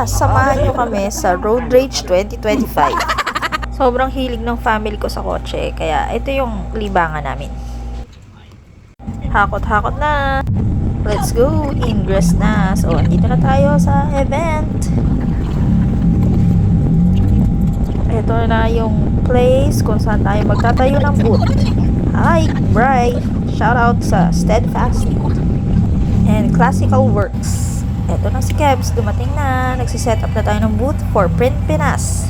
Samahan nyo kami sa Road Rage 2025. Sobrang hilig ng family ko sa kotse, kaya ito yung libangan namin. Hakot-hakot na! Let's go! Ingress na! So, andito na tayo sa event. Ito na yung place kung saan tayo magtatayo ng booth. Hi, Bri! Shoutout sa Steadfast and Classical Works. Ito na si Kebs, dumating na. Nagsiset up na tayo ng booth for Print Pinas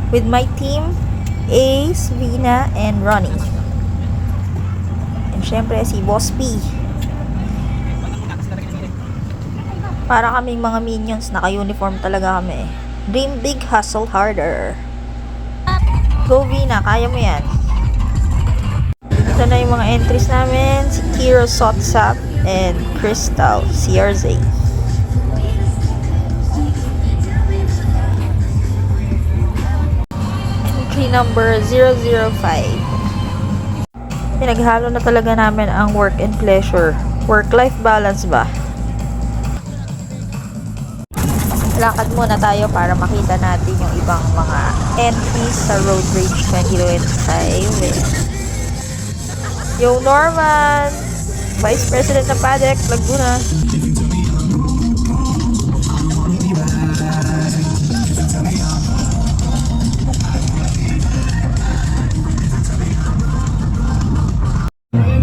with my team, Ace, Vina, and Ronnie. And syempre si Boss P. Para kaming mga minions, naka-uniform talaga kami. Dream big, hustle harder. Go Vina, kaya mo yan. Ito na yung mga entries namin. Si Kiro Sotsap and Crystal CRZ. Entry number 005. Pinaghalo na talaga namin ang work and pleasure. Work-life balance ba? Lakad muna tayo para makita natin yung ibang mga entries sa Road Rage 2025. Yo Norman! Vice President ng PADEC, Laguna.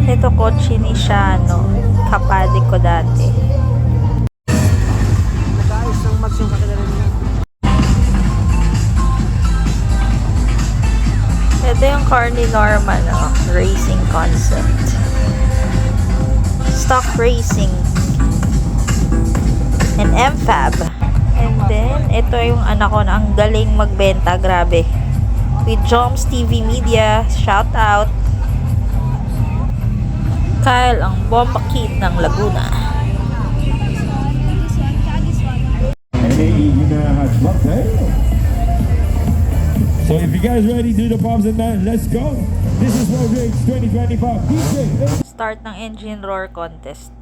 Ito kotse ni Shano. Kapadik ko dati. Ito yung car ni Norman, racing concept. Stock racing. And MFAB. And then, ito yung anak ko na ang galing magbenta, grabe. With Joms TV Media, shout out. Kyle, ang bomba kid ng Laguna. So if you guys ready, do the pops and man, let's go. This is Road Rage 2025. DJ. Start ng engine roar contest.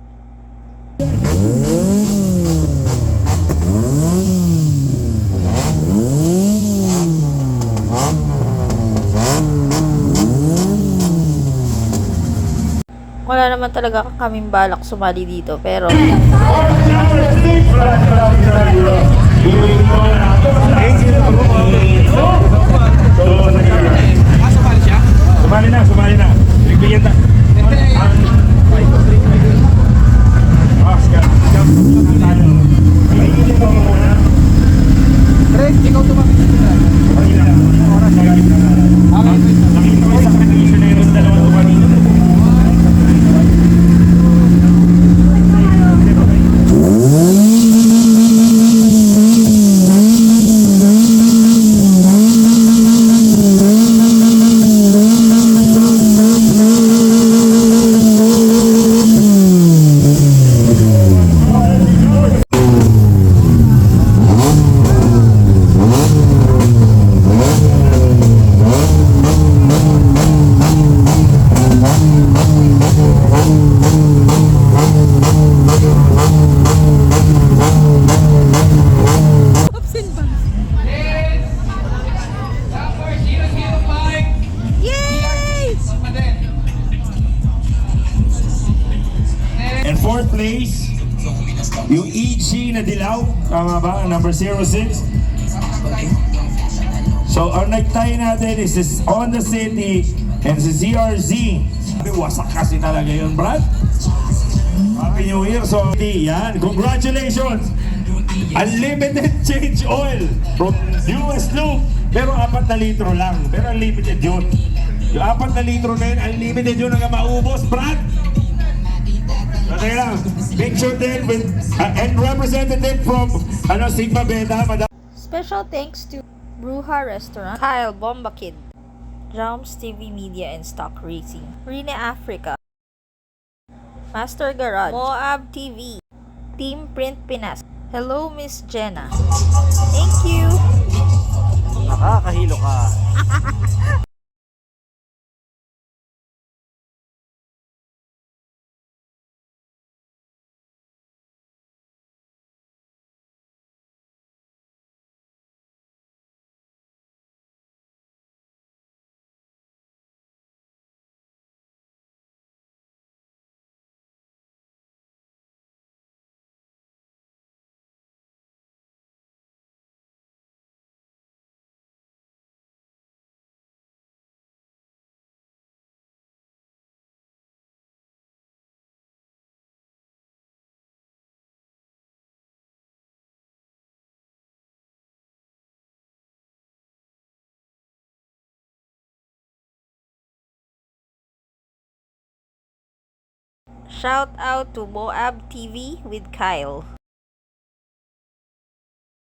Wala naman talaga kaming balak sumali dito, pero Sumali na. Nagbigyan ta. Ikaw tumapit na. And fourth place, yung EG na dilaw, tama ba? Number 06. So, ang nagtay natin is this Honda City and si CRZ. Wasak kasi talaga yun, Brad. Happy New Year. So, yan. Congratulations! Unlimited change oil from US Lube. Pero 4 na litro lang. Pero unlimited yun. Yung 4 na litro na yun, unlimited yun hanggang maubos, Brad. Okay lang. Picture din with and representative from Sigma Beta, Madam. special thanks to Bruja Restaurant, Kyle Bomba Kid, Joms TV Media and Stock Racing, Rene Africa, Master Garage, Moab TV, Team Print Pinas. Hello Miss Jenna. Thank you. Nakakahilo ka. Shout out to Moab TV with Kyle.